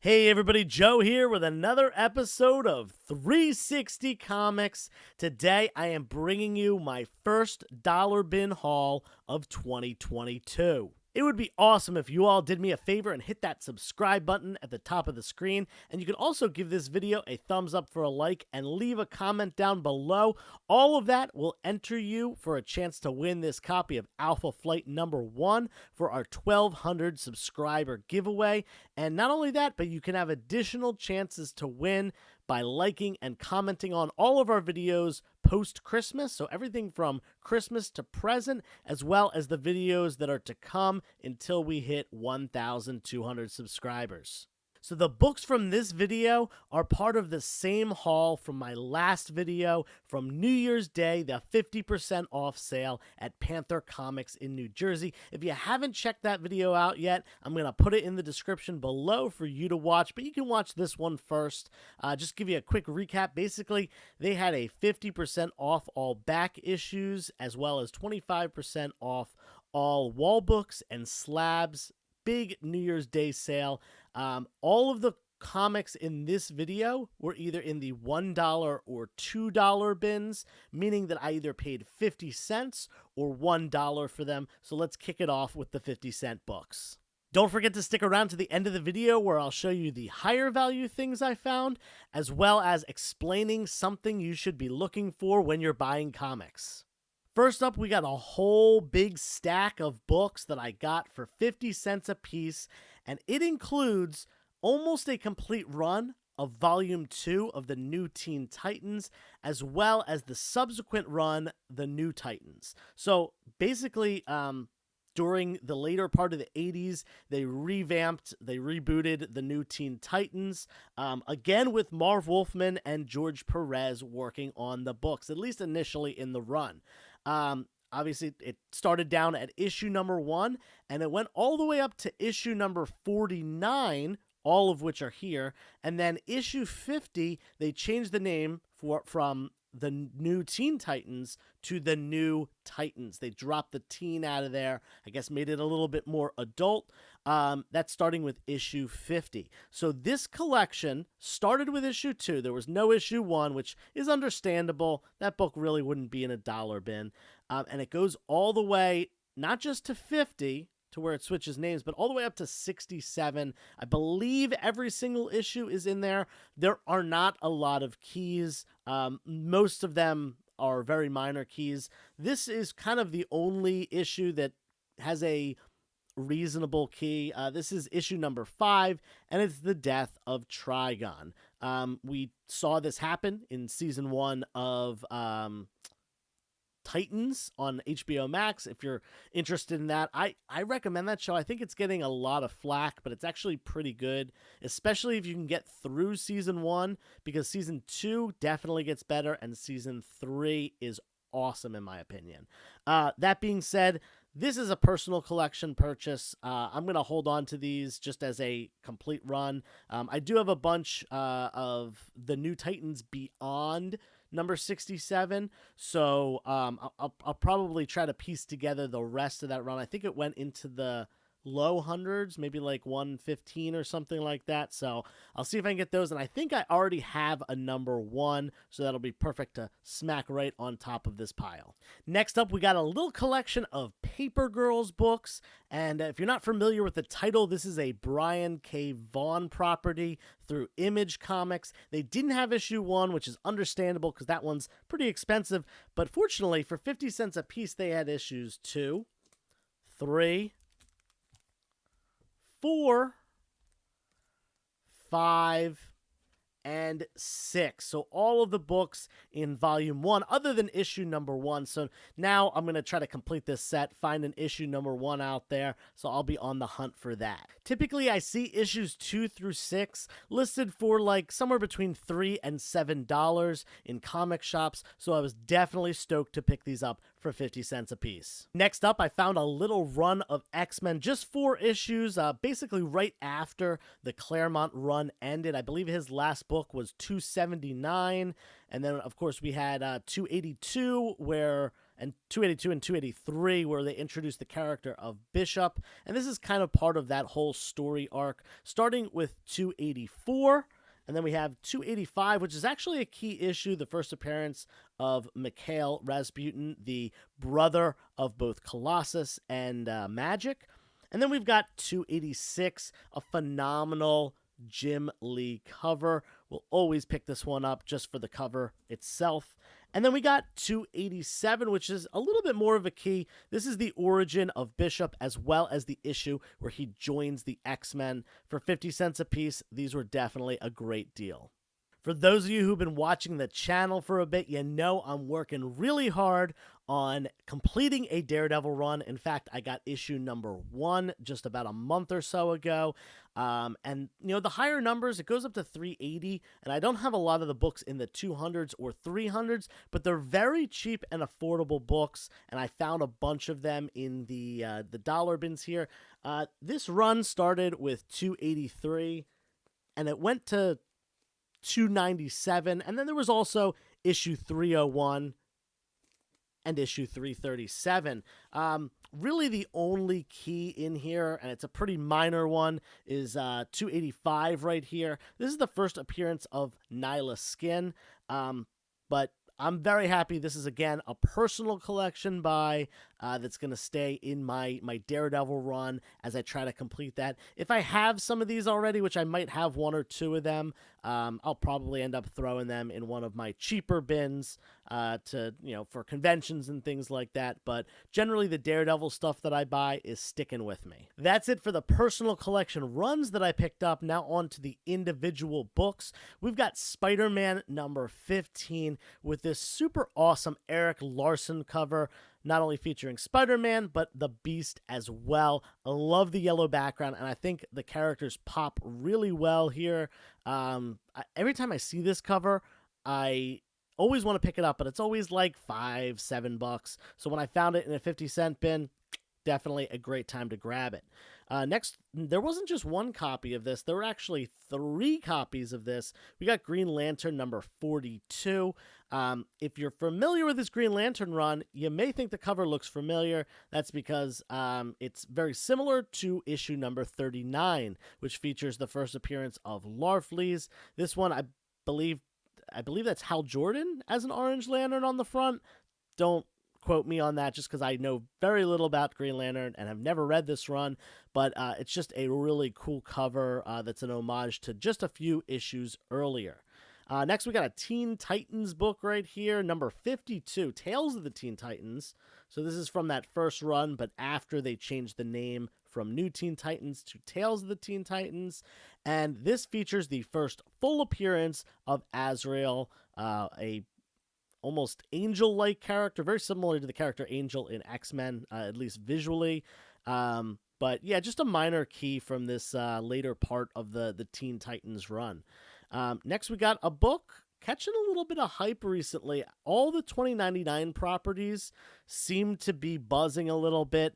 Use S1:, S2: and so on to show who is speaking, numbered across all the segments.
S1: Hey everybody, Joe here with another episode of 360 Comics. Today I am bringing you my first dollar bin haul of 2022. It would be awesome if you all did me a favor and hit that subscribe button at the top of the screen, and you can also give this video a thumbs up for a like and leave a comment down below. All of that will enter you for a chance to win this copy of Alpha Flight Number One for our 1,200 subscriber giveaway. And not only that, but you can have additional chances to win by liking and commenting on all of our videos post-Christmas, so everything from Christmas to present, as well as the videos that are to come until we hit 1,200 subscribers. So the books from this video are part of the same haul from my last video from New Year's Day, the 50% off sale at Panther Comics in New Jersey. If you haven't checked that video out yet, I'm going to put it in the description below for you to watch, but you can watch this one first. Just give you a quick recap. Basically, they had a 50% off all back issues, as well as 25% off all wall books and slabs. Big New Year's Day sale. All of the comics in this video were either in the $1 or $2 bins, meaning that I either paid 50 cents or $1 for them. So let's kick it off with the 50-cent books. Don't forget to stick around to the end of the video where I'll show you the higher value things I found, as well as explaining something you should be looking for when you're buying comics. First up, we got a whole big stack of books that I got for 50 cents a piece, and it includes almost a complete run of Volume 2 of the New Teen Titans, as well as the subsequent run, The New Titans. So basically, during the later part of the 80s, they rebooted the New Teen Titans, again with Marv Wolfman and George Perez working on the books, at least initially in the run. Obviously, it started down at issue number 1, and it went all the way up to issue number 49, all of which are here. And then issue 50, they changed the name from the New Teen Titans to the New Titans. They dropped the teen out of there, I guess made it a little bit more adult. That's starting with issue 50. So this collection started with issue 2. There was no issue 1, which is understandable. That book really wouldn't be in a dollar bin. And it goes all the way, not just to 50, to where it switches names, but all the way up to 67. I believe every single issue is in there. There are not a lot of keys. Most of them are very minor keys. This is kind of the only issue that has a reasonable key. This is issue number 5, and it's the death of Trigon. We saw this happen in season 1 of Titans on HBO Max. If you're interested in that, I recommend that show. I think it's getting a lot of flack, but it's actually pretty good, especially if you can get through season 1, because season 2 definitely gets better, and season 3 is awesome in my opinion. That being said, this is a personal collection purchase. I'm going to hold on to these just as a complete run. I do have a bunch of the New Titans Beyond number 67, so I'll probably try to piece together the rest of that run. I think it went into the low hundreds, maybe like 115 or something like that, so I'll see if I can get those, and I think I already have a number 1, so that'll be perfect to smack right on top of this pile. Next up, we got a little collection of Paper Girls books, and if you're not familiar with the title, this is a Brian K. Vaughan property through Image Comics. They didn't have issue 1, which is understandable because that one's pretty expensive, but fortunately for 50 cents a piece, they had issues 2, 3, 4, 5, and 6. So all of the books in volume 1, other than issue number 1. So now I'm going to try to complete this set, find an issue number 1 out there. So I'll be on the hunt for that. Typically, I see issues 2 through 6 listed for like somewhere between $3 and $7 in comic shops. So I was definitely stoked to pick these up for 50 cents a piece. Next up, I found a little run of X-Men, just 4 issues, basically right after the Claremont run ended. I believe his last book was 279, and then of course we had 282, where and 282 and 283, where they introduced the character of Bishop. And this is kind of part of that whole story arc, starting with 284. And then we have 285, which is actually a key issue, the first appearance of Mikhail Rasputin, the brother of both Colossus and Magic. And then we've got 286, a phenomenal Jim Lee cover. We'll always pick this one up just for the cover itself. And then we got 287, which is a little bit more of a key. This is the origin of Bishop, as well as the issue where he joins the X-Men. For 50 cents a piece, these were definitely a great deal. For those of you who've been watching the channel for a bit, you know I'm working really hard on completing a Daredevil run. In fact, I got issue number 1 just about a month or so ago. And, you know, the higher numbers, it goes up to 380, and I don't have a lot of the books in the 200s or 300s, but they're very cheap and affordable books, and I found a bunch of them in the dollar bins here. This run started with 283, and it went to 297, and then there was also issue 301 and issue 337. Really the only key in here, and it's a pretty minor one, is 285 right here. This is the first appearance of Nyla Skin, but I'm very happy. This is, again, a personal collection buy that's going to stay in my Daredevil run as I try to complete that. If I have some of these already, which I might have 1 or 2 of them, I'll probably end up throwing them in one of my cheaper bins for conventions and things like that. But generally, the Daredevil stuff that I buy is sticking with me. That's it for the personal collection runs that I picked up. Now on to the individual books. We've got Spider-Man number 15 with this super awesome Eric Larson cover, not only featuring Spider-Man, but the Beast as well. I love the yellow background, and I think the characters pop really well here. Every time I see this cover, I always want to pick it up, but it's always like $5-7. So when I found it in a 50-cent bin, definitely a great time to grab it. Next, there wasn't just 1 copy of this. There were actually 3 copies of this. We got Green Lantern number 42. If you're familiar with this Green Lantern run, you may think the cover looks familiar. That's because it's very similar to issue number 39, which features the first appearance of Larfleeze. This one, I believe that's Hal Jordan as an Orange Lantern on the front. Don't quote me on that, just because I know very little about Green Lantern and have never read this run, but it's just a really cool cover that's an homage to just a few issues earlier. Next, we got a Teen Titans book right here, number 52, Tales of the Teen Titans. So this is from that first run, but after they changed the name from New Teen Titans to Tales of the Teen Titans. And this features the first full appearance of Azrael, a almost angel-like character, very similar to the character Angel in X-Men, at least visually. But yeah, just a minor key from this later part of the Teen Titans run. Next, we got a book catching a little bit of hype recently. All the 2099 properties seem to be buzzing a little bit,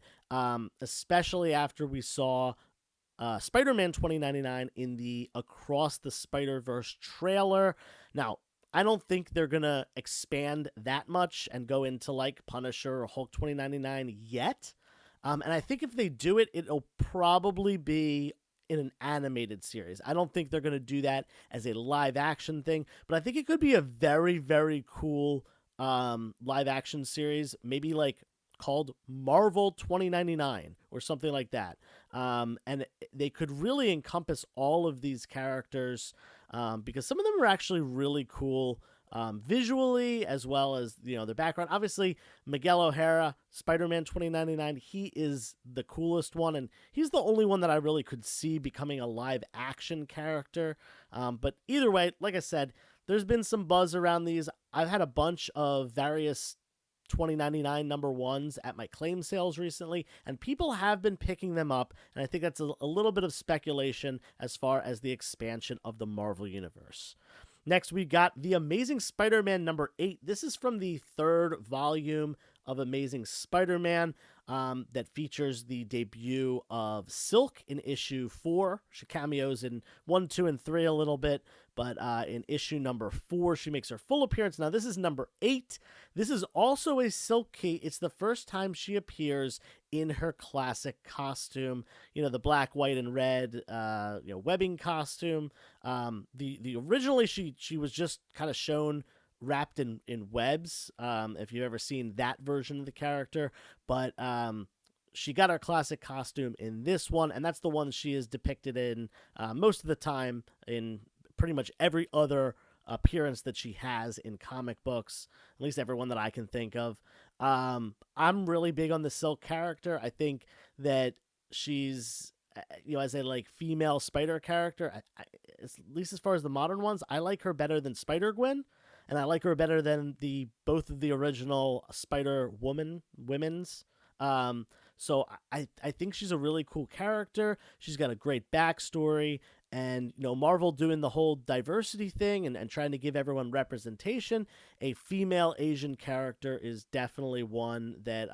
S1: especially after we saw Spider-Man 2099 in the Across the Spider-Verse trailer. Now, I don't think they're going to expand that much and go into like Punisher or Hulk 2099 yet. And I think if they do it, it'll probably be in an animated series. I don't think they're going to do that as a live action thing, but I think it could be a very, very cool live action series, maybe like called Marvel 2099 or something like that. And they could really encompass all of these characters because some of them are actually really cool visually, as well as, their background. Obviously, Miguel O'Hara, Spider-Man 2099, he is the coolest one, and he's the only one that I really could see becoming a live action character. But either way, like I said, there's been some buzz around these. I've had a bunch of various 2099 number 1s at my claim sales recently, and people have been picking them up, and I think that's a little bit of speculation as far as the expansion of the Marvel Universe. Next, we got The Amazing Spider-Man number 8. This is from the 3rd volume of Amazing Spider-Man. that features the debut of Silk in issue 4. She cameos in 1, 2, and 3 a little bit, but in issue number 4, she makes her full appearance. Now, this is number 8. This is also a Silk key. It's the first time she appears in her classic costume, the black, white, and red, webbing costume. The originally she was just kind of shown wrapped in webs, if you've ever seen that version of the character, but she got her classic costume in this one, and that's the one she is depicted in most of the time in pretty much every other appearance that she has in comic books, at least every one that I can think of. I'm really big on the Silk character. I think that she's as a female Spider character, at least as far as the modern ones, I like her better than Spider-Gwen, and I like her better than both of the original Spider-Women's. So I think she's a really cool character. She's got a great backstory, and Marvel doing the whole diversity thing and trying to give everyone representation. A female Asian character is definitely one that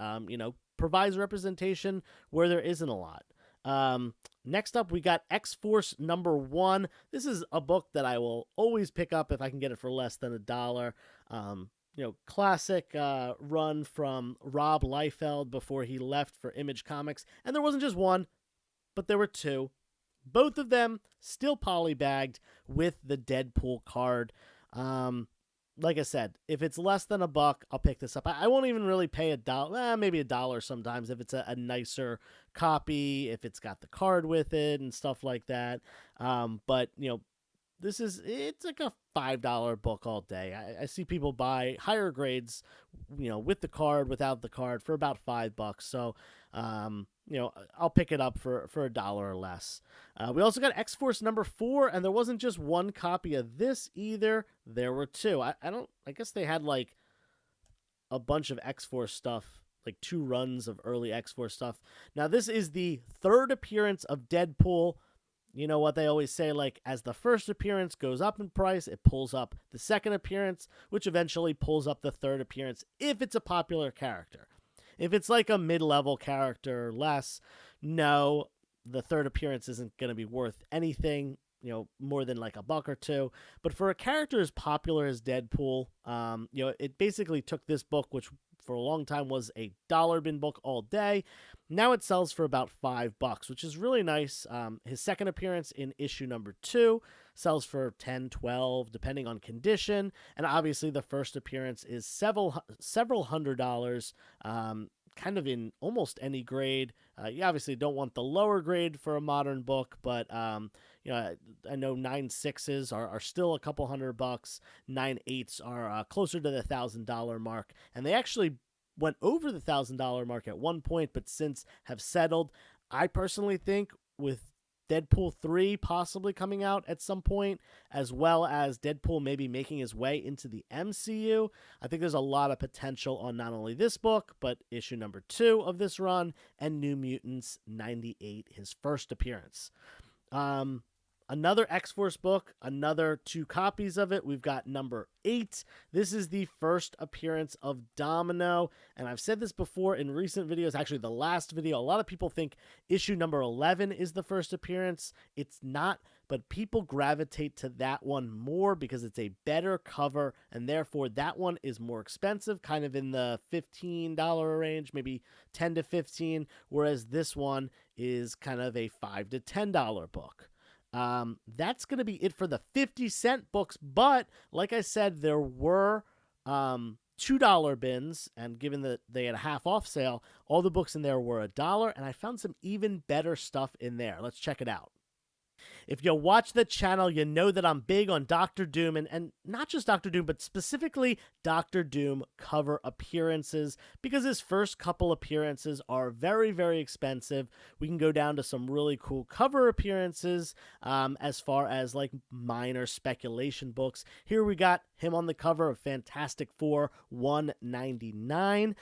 S1: provides representation where there isn't a lot. Next up, we got X-Force number 1. This is a book that I will always pick up if I can get it for less than $1. Classic run from Rob Liefeld before he left for Image Comics. And there wasn't just one, but there were 2. Both of them still polybagged with the Deadpool card. Like I said, if it's less than $1, I'll pick this up. I won't even really pay $1, maybe $1 sometimes if it's a nicer copy, if it's got the card with it and stuff like that. But it's like a $5 book all day. I see people buy higher grades, with the card, without the card, for about $5. So, I'll pick it up for $1 or less. We also got X-Force number 4, and there wasn't just one copy of this either. There were 2. I guess they had a bunch of X-Force stuff, 2 runs of early X-Force stuff. Now, this is the 3rd appearance of Deadpool. You know what they always say, as the first appearance goes up in price, it pulls up the second appearance, which eventually pulls up the 3rd appearance if it's a popular character. If it's a mid-level character or less, no, the 3rd appearance isn't going to be worth anything, more than $1 or $2. But for a character as popular as Deadpool, it basically took this book, which for a long time was a dollar bin book all day. Now it sells for about $5, which is really nice. His second appearance in issue number 2 sells for $10, $12, depending on condition. And obviously the first appearance is several $100s, kind of in almost any grade. You obviously don't want the lower grade for a modern book, but I know 9.6s are still a couple $100. 9.8s are closer to the $1,000 mark, and they actually went over the $1,000 mark at one point, but since have settled. I personally think with Deadpool 3 possibly coming out at some point, as well as Deadpool maybe making his way into the MCU, I think there's a lot of potential on not only this book, but issue number 2 of this run, and New Mutants 98, his first appearance. Another X-Force book, another 2 copies of it. We've got number 8. This is the first appearance of Domino, and I've said this before in recent videos, actually the last video. A lot of people think issue number 11 is the first appearance. It's not, but people gravitate to that one more because it's a better cover, and therefore that one is more expensive, kind of in the $15 range, maybe $10 to $15, whereas this one is kind of a $5 to $10 book. That's going to be it for the 50-cent books, but like I said, there were $2 bins, and given that they had a half off sale, all the books in there were $1, and I found some even better stuff in there. Let's check it out. If you watch the channel, you know that I'm big on Doctor Doom, and not just Doctor Doom, but specifically Doctor Doom cover appearances, because his first couple appearances are very, very expensive. We can go down to some really cool cover appearances as far as minor speculation books. Here we got him on the cover of Fantastic Four 199.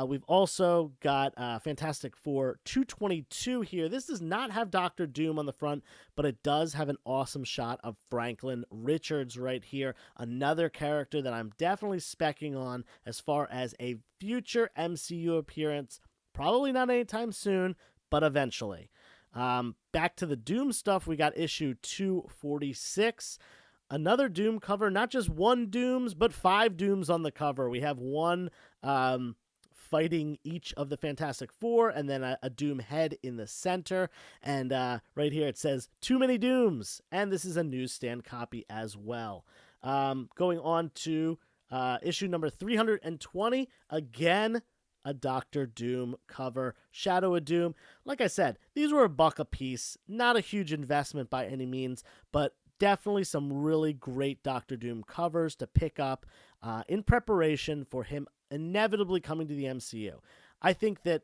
S1: We've also got Fantastic Four 222 here. This does not have Doctor Doom on the front, but it does have an awesome shot of Franklin Richards right here. Another character that I'm definitely specking on as far as a future MCU appearance, Probably not anytime soon, but eventually. Back to the Doom stuff, we got issue 246. Another Doom cover, not just one Dooms, but 5 Dooms on the cover. We have one fighting each of the Fantastic Four, and then a Doom head in the center. And right here it says, "Too many Dooms," and this is a newsstand copy as well. Going on to issue number 320, again, a Doctor Doom cover, Shadow of Doom. Like I said, these were $1 a piece, not a huge investment by any means, but definitely some really great Doctor Doom covers to pick up in preparation for him inevitably coming to the MCU. I think that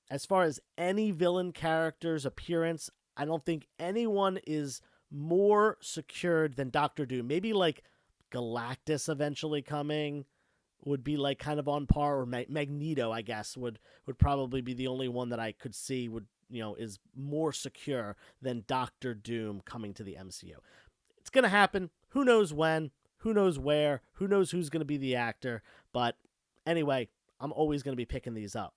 S1: as far as any villain character's appearance, I don't think anyone is more secured than Doctor Doom. Maybe like Galactus eventually coming would be like kind of on par, or Magneto, I guess, would probably be the only one that I could see would, is more secure than Doctor Doom coming to the MCU. It's going to happen. Who knows when? Who knows where? Who knows who's going to be the actor? But anyway, I'm always going to be picking these up.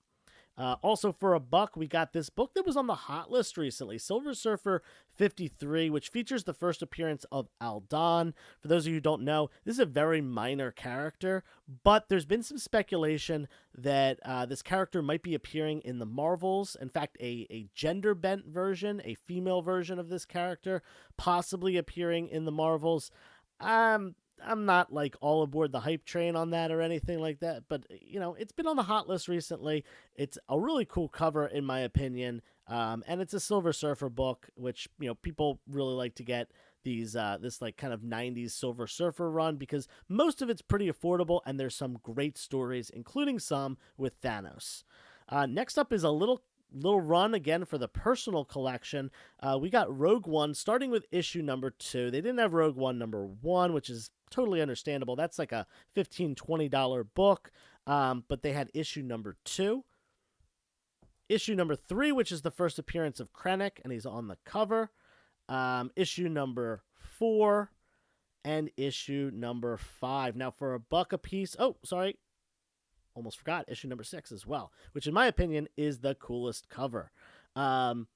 S1: Also for $1, we got this book that was on the hot list recently, Silver Surfer 53, which features the first appearance of Aldan. For those of you who don't know, this is a very minor character, but there's been some speculation that this character might be appearing in the Marvels. In fact, a gender-bent version, a female version of this character, possibly appearing in the Marvels. I'm not like all aboard the hype train on that or anything like that, but it's been on the hot list recently. It's a really cool cover in my opinion, and it's a Silver Surfer book, which people really like to get these this like kind of 90s Silver Surfer run because most of it's pretty affordable and there's some great stories, including some with Thanos. Next up is a little run again for the personal collection. We got Rogue One starting with issue number 2. They didn't have Rogue One number 1, which is totally understandable. That's like a $15-$20 book, but they had issue number 2. Issue number 3, which is the first appearance of Krennic, and he's on the cover. Issue number 4, and issue number 5. Now for $1 a piece. Oh, sorry. Almost forgot, issue number 6 as well, which in my opinion is the coolest cover. I've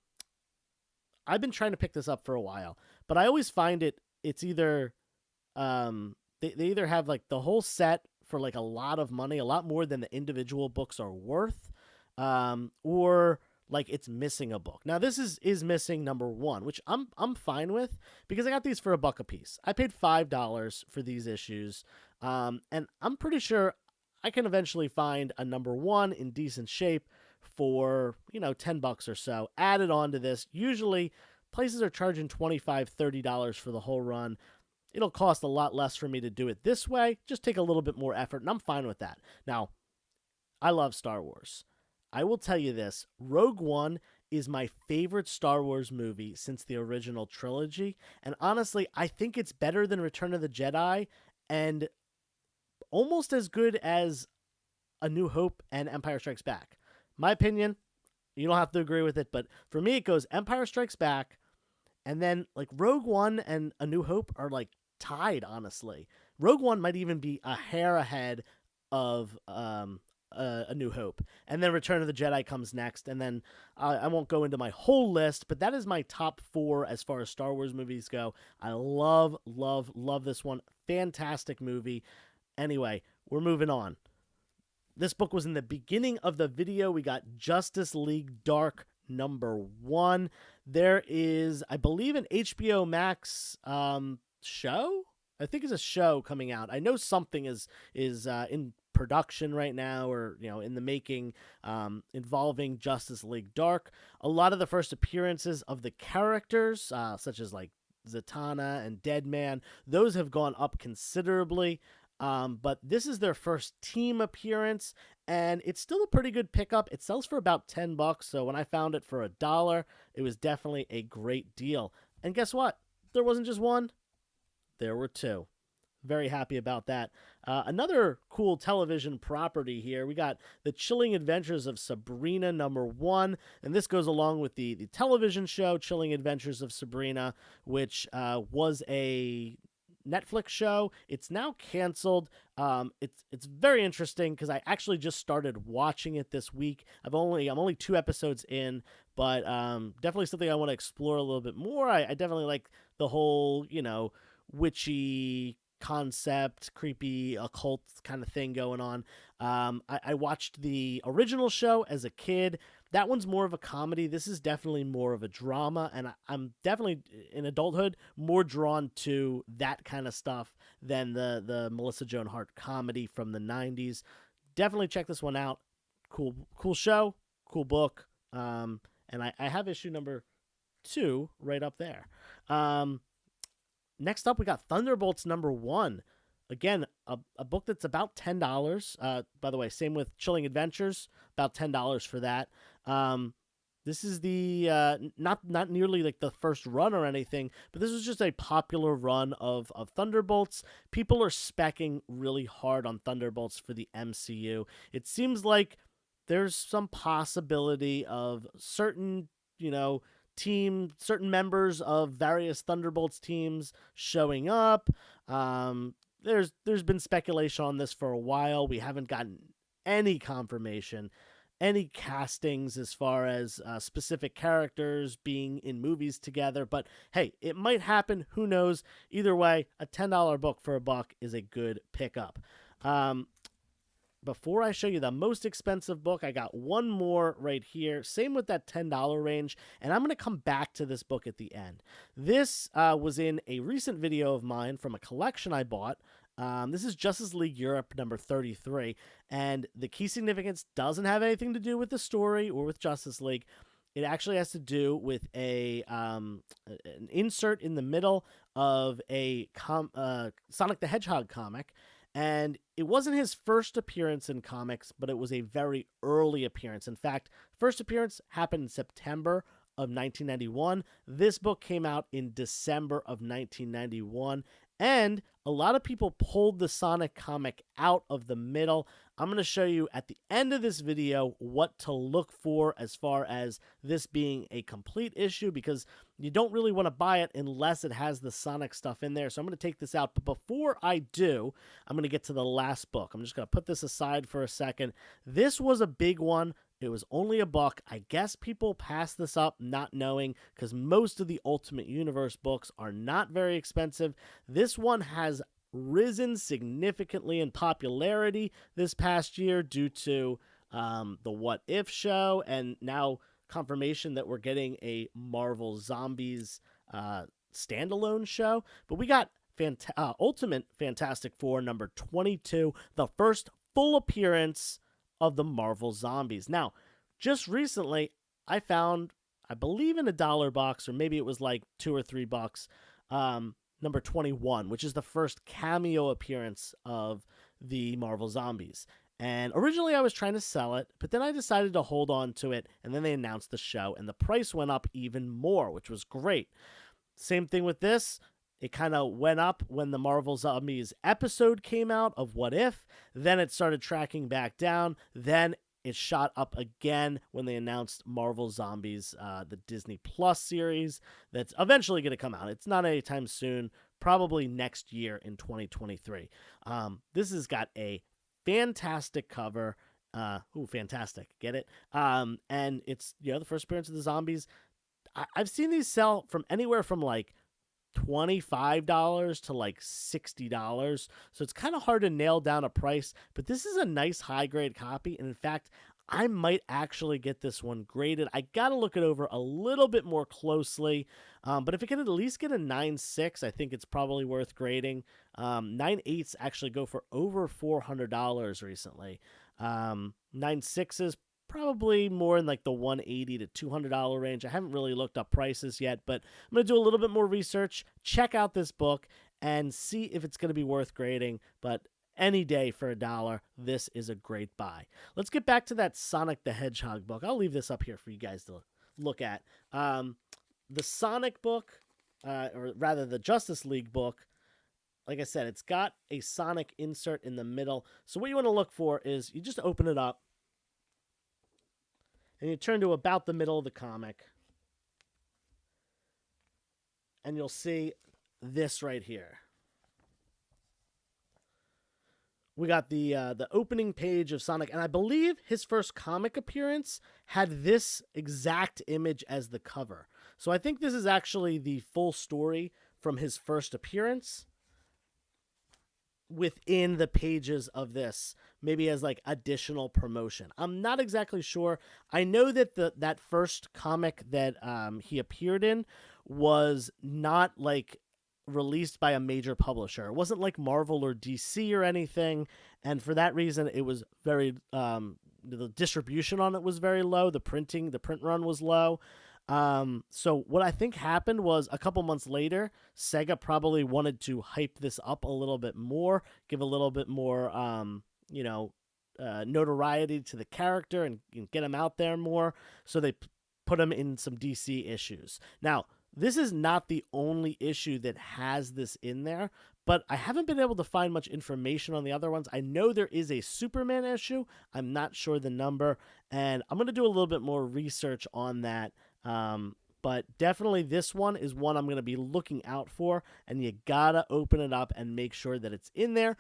S1: been trying to pick this up for a while, but I always find it's either they either have like the whole set for like a lot of money, a lot more than the individual books are worth, or like it's missing a book. Now this is missing number 1, which I'm fine with because I got these for $1 a piece. I paid $5 for these issues, and I'm pretty sure I can eventually find a number 1 in decent shape for, $10 or so. Added on to this, usually places are charging $25, $30 for the whole run. It'll cost a lot less for me to do it this way, just take a little bit more effort, and I'm fine with that. Now, I love Star Wars. I will tell you this, Rogue One is my favorite Star Wars movie since the original trilogy, and honestly, I think it's better than Return of the Jedi, and almost as good as A New Hope and Empire Strikes Back. My opinion, you don't have to agree with it, but for me it goes Empire Strikes Back, and then like Rogue One and A New Hope are like tied, honestly. Rogue One might even be a hair ahead of A New Hope, and then Return of the Jedi comes next, and then I won't go into my whole list, but that is my top 4 as far as Star Wars movies go. I love this one. Fantastic movie. Anyway, we're moving on. This book was in the beginning of the video. We got Justice League Dark number 1. There is, I believe, an HBO Max show. I think it's a show coming out. I know something is in production right now, or in the making, involving Justice League Dark. A lot of the first appearances of the characters, such as like Zatanna and Deadman, those have gone up considerably. But this is their first team appearance, and it's still a pretty good pickup. It sells for about $10, so when I found it for $1, it was definitely a great deal. And guess what? There wasn't just one. There were 2. Very happy about that. Another cool television property here. We got The Chilling Adventures of Sabrina number 1, and this goes along with the television show Chilling Adventures of Sabrina, which was a Netflix show. It's now canceled. It's very interesting because I actually just started watching it this week. I'm only 2 episodes in, but definitely something I want to explore a little bit more. I definitely like the whole, witchy concept, creepy occult kind of thing going on. I watched the original show as a kid. That one's more of a comedy. This is definitely more of a drama, and I'm definitely in adulthood more drawn to that kind of stuff than the Melissa Joan Hart comedy from the 90s. Definitely check this one out. Cool show, cool book. And I have issue number 2 right up there. Next up, we got Thunderbolts Number One. Again, a book that's about $10. By the way, same with Chilling Adventures, about $10 for that. This is the not nearly like the first run or anything, but this was just a popular run of Thunderbolts. People are specking really hard on Thunderbolts for the MCU. It seems like there's some possibility of certain, certain members of various Thunderbolts teams showing up. There's been speculation on this for a while. We haven't gotten any confirmation, any castings as far as specific characters being in movies together. But hey, it might happen. Who knows? Either way, a $10 book for $1 is a good pickup. Before I show you the most expensive book, I got one more right here. Same with that $10 range, and I'm going to come back to this book at the end. This was in a recent video of mine from a collection I bought. This is Justice League Europe number 33, and the key significance doesn't have anything to do with the story or with Justice League. It actually has to do with an insert in the middle of a Sonic the Hedgehog comic. And it wasn't his first appearance in comics, but it was a very early appearance. In fact, first appearance happened in September of 1991. This book came out in December of 1991. And a lot of people pulled the Sonic comic out of the middle. I'm going to show you at the end of this video what to look for as far as this being a complete issue, because you don't really want to buy it unless it has the Sonic stuff in there. So I'm going to take this out. But before I do, I'm going to get to the last book. I'm just going to put this aside for a second. This was a big one. It was only $1. I guess people pass this up not knowing, because most of the Ultimate Universe books are not very expensive. This one has risen significantly in popularity this past year due to the What If show, and now confirmation that we're getting a Marvel Zombies standalone show. But we got Ultimate Fantastic Four number 22, the first full appearance of the Marvel Zombies. Now, just recently, I found, I believe in a dollar box, or maybe it was like $2 or $3, number 21, which is the first cameo appearance of the Marvel Zombies. And originally I was trying to sell it, but then I decided to hold on to it, and then they announced the show, and the price went up even more, which was great. Same thing with this. It kind of went up when the Marvel Zombies episode came out of What If. Then it started tracking back down. Then it shot up again when they announced Marvel Zombies, the Disney Plus series that's eventually going to come out. It's not anytime soon, probably next year in 2023. This has got a fantastic cover. Fantastic. Get it? And it's, the first appearance of the zombies. I've seen these sell from anywhere from like $25 to like $60. So it's kind of hard to nail down a price, but this is a nice high grade copy. And in fact, I might actually get this one graded. I got to look it over a little bit more closely. But if it can at least get a 9.6, I think it's probably worth grading. 9.8s actually go for over $400 recently. 9.6s probably more in like the $180 to $200 range. I haven't really looked up prices yet, but I'm going to do a little bit more research, check out this book, and see if it's going to be worth grading. But any day for $1, this is a great buy. Let's get back to that Sonic the Hedgehog book. I'll leave this up here for you guys to look at. The Sonic book, or rather the Justice League book, like I said, it's got a Sonic insert in the middle. So what you want to look for is you just open it up, and you turn to about the middle of the comic, and you'll see this right here. We got the opening page of Sonic, and I believe his first comic appearance had this exact image as the cover. So I think this is actually the full story from his first appearance within the pages of this, maybe as like additional promotion. I'm not exactly sure. I know that that first comic that he appeared in was not like released by a major publisher. It wasn't like Marvel or DC or anything, and for that reason it was very the distribution on it was very low. The print run was low. So what I think happened was a couple months later, Sega probably wanted to hype this up a little bit more, give a little bit more, notoriety to the character and get him out there more. So they put him in some DC issues. Now, this is not the only issue that has this in there, but I haven't been able to find much information on the other ones. I know there is a Superman issue. I'm not sure the number, and I'm going to do a little bit more research on that. But definitely this one is one I'm going to be looking out for, and you gotta open it up and make sure that it's in there.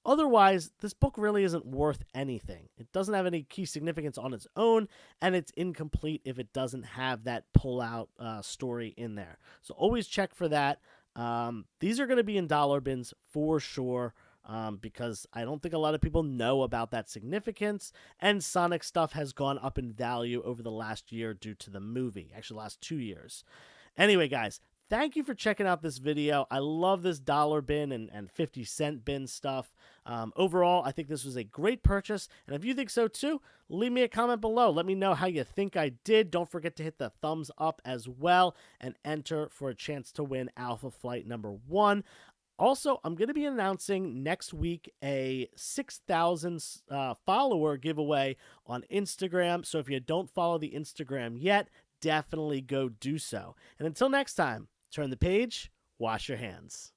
S1: Otherwise, this book really isn't worth anything. It doesn't have any key significance on its own, and it's incomplete if it doesn't have that pull-out story in there. So always check for that. These are going to be in dollar bins for sure, because I don't think a lot of people know about that significance, and Sonic stuff has gone up in value over the last year due to the movie, actually last 2 years. Anyway, guys, thank you for checking out this video. I love this dollar bin and 50-cent bin stuff. Overall, I think this was a great purchase, and if you think so too, leave me a comment below. Let me know how you think I did. Don't forget to hit the thumbs up as well and enter for a chance to win Alpha Flight number 1. Also, I'm going to be announcing next week a 6,000 follower giveaway on Instagram. So if you don't follow the Instagram yet, definitely go do so. And until next time, turn the page, wash your hands.